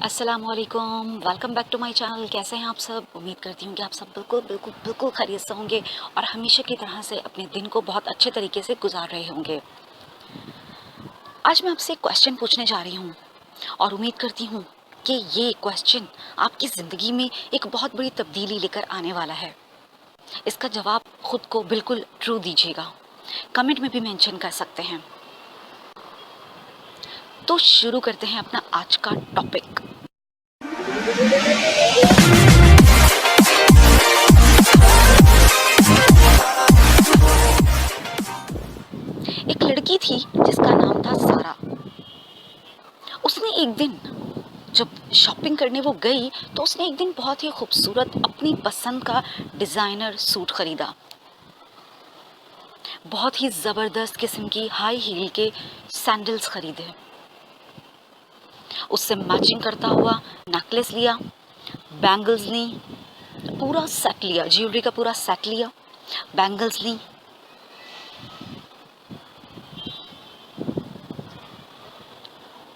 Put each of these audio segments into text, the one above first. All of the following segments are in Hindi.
अस्सलामुअलैकुम, welcome back to my channel. कैसे हैं आप सब? उम्मीद करती हूँ कि आप सब बिल्कुल बिल्कुल बिल्कुल खैरियत से होंगे और हमेशा की तरह से अपने दिन को बहुत अच्छे तरीके से गुजार रहे होंगे। आज मैं आपसे एक क्वेश्चन पूछने जा रही हूँ और उम्मीद करती हूँ कि ये क्वेश्चन आपकी ज़िंदगी में एक बहुत बड़ी तब्दीली लेकर आने वाला है। इसका जवाब खुद को बिल्कुल ट्रू दीजिएगा, कमेंट में भी मेंशन कर सकते हैं। तो शुरू करते हैं अपना आज का टॉपिक। एक लड़की थी जिसका नाम था सारा। उसने एक दिन जब शॉपिंग करने वो गई तो उसने एक दिन बहुत ही खूबसूरत अपनी पसंद का डिज़ाइनर सूट खरीदा। बहुत ही ज़बरदस्त किस्म की हाई हील के सैंडल्स खरीदे। उससे मैचिंग करता हुआ नेकलेस लिया, बैंगल्स ली, पूरा सेट लिया, ज्वेलरी का पूरा सेट लिया, बैंगल्स ली।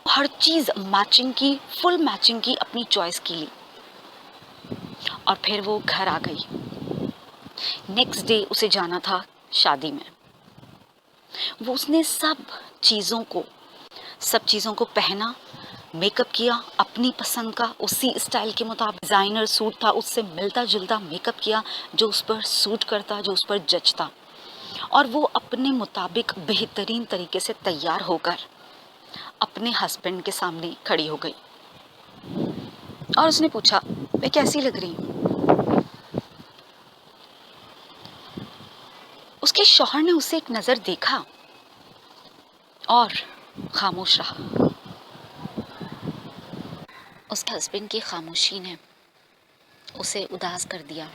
हर चीज़ मैचिंग की, फुल मैचिंग की अपनी चॉइस की ली और फिर वो घर आ गई। नेक्स्ट डे उसे जाना था शादी में। वो उसने सब चीज़ों को पहना, मेकअप किया अपनी पसंद का, उसी स्टाइल के मुताबिक। डिज़ाइनर सूट था, उससे मिलता जुलता मेकअप किया जो उस पर सूट करता, जो उस पर जचता, और वो अपने मुताबिक बेहतरीन तरीके से तैयार होकर अपने हस्बैंड के सामने खड़ी हो गई और उसने पूछा, मैं कैसी लग रही हूँ? उसके शौहर ने उसे एक नज़र देखा और खामोश रहा। उसके हस्बैंड की खामोशी ने उसे उदास कर दिया।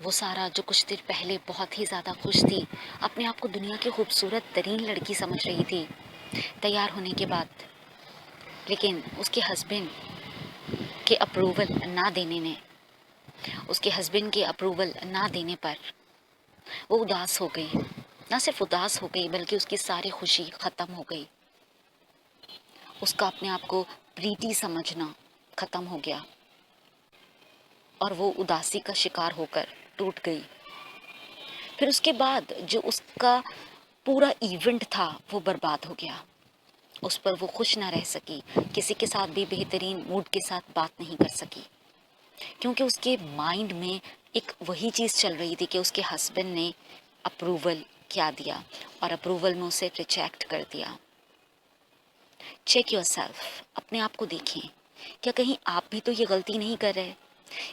वो सारा जो कुछ देर पहले बहुत ही ज़्यादा खुश थी, अपने आप को दुनिया की खूबसूरत तरीन लड़की समझ रही थी तैयार होने के बाद, लेकिन उसके हस्बैंड के अप्रूवल ना देने पर वो उदास हो गई। ना सिर्फ उदास हो गई बल्कि उसकी सारी खुशी ख़त्म हो गई। उसका अपने आप को प्रीति समझना ख़त्म हो गया और वो उदासी का शिकार होकर टूट गई। फिर उसके बाद जो उसका पूरा इवेंट था वो बर्बाद हो गया। उस पर वो खुश ना रह सकी, किसी के साथ भी बेहतरीन मूड के साथ बात नहीं कर सकी, क्योंकि उसके माइंड में एक वही चीज़ चल रही थी कि उसके हस्बैंड ने अप्रूवल क्या दिया और अप्रूवल में उसे रिजेक्ट कर दिया। चेक योरसेल्फ, अपने आप को देखें, क्या कहीं आप भी तो ये गलती नहीं कर रहे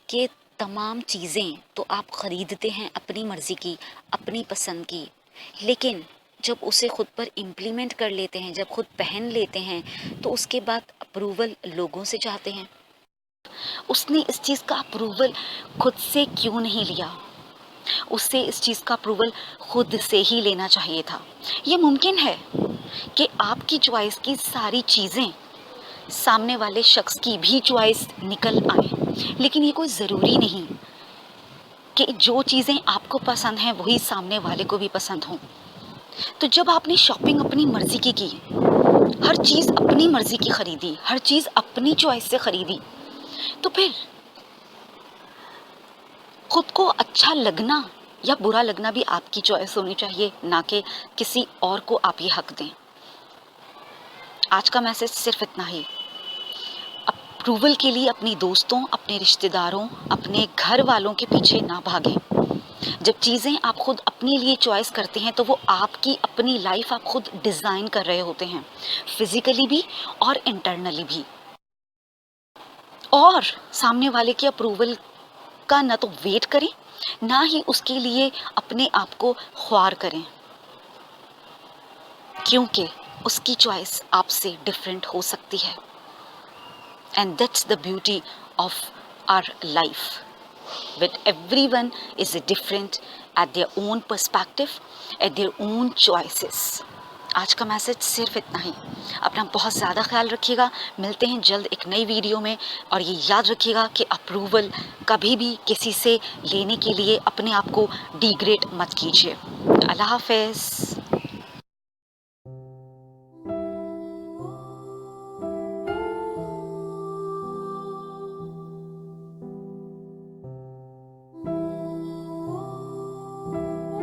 कि तमाम चीज़ें तो आप ख़रीदते हैं अपनी मर्ज़ी की, अपनी पसंद की, लेकिन जब उसे खुद पर इम्प्लीमेंट कर लेते हैं, जब खुद पहन लेते हैं, तो उसके बाद अप्रूवल लोगों से चाहते हैं। उसने इस चीज़ का अप्रूवल खुद से क्यों नहीं लिया? उसे इस चीज़ का अप्रूवल खुद से ही लेना चाहिए था। ये मुमकिन है कि आपकी चॉइस की सारी चीज़ें सामने वाले शख्स की भी चॉइस निकल आए, लेकिन ये कोई ज़रूरी नहीं कि जो चीज़ें आपको पसंद हैं वही सामने वाले को भी पसंद हों। तो जब आपने शॉपिंग अपनी मर्ज़ी की, हर चीज़ अपनी मर्ज़ी की ख़रीदी, हर चीज़ अपनी चॉइस से ख़रीदी, तो फिर खुद को अच्छा लगना या बुरा लगना भी आपकी चॉइस होनी चाहिए, ना कि किसी और को आप ये हक दें। आज का मैसेज सिर्फ इतना ही, अप्रूवल के लिए अपनी दोस्तों, अपने रिश्तेदारों, अपने घर वालों के पीछे ना भागें। जब चीज़ें आप खुद अपने लिए चॉइस करते हैं तो वो आपकी अपनी लाइफ आप खुद डिज़ाइन कर रहे होते हैं, फिज़िकली भी और इंटरनली भी। और सामने वाले के अप्रूवल का ना तो वेट करें, ना ही उसके लिए अपने आप को ख्वार करें, क्योंकि उसकी चॉइस आपसे डिफरेंट हो सकती है। And that's the beauty of our life, with everyone is different at their own perspective, at their own choices. आज का मैसेज सिर्फ इतना ही। अपना बहुत ज़्यादा ख्याल रखिएगा। मिलते हैं जल्द एक नई वीडियो में, और ये याद रखिएगा कि अप्रूवल कभी भी किसी से लेने के लिए अपने आप को डिग्रेड मत कीजिए। अल्लाह हाफ़िज़।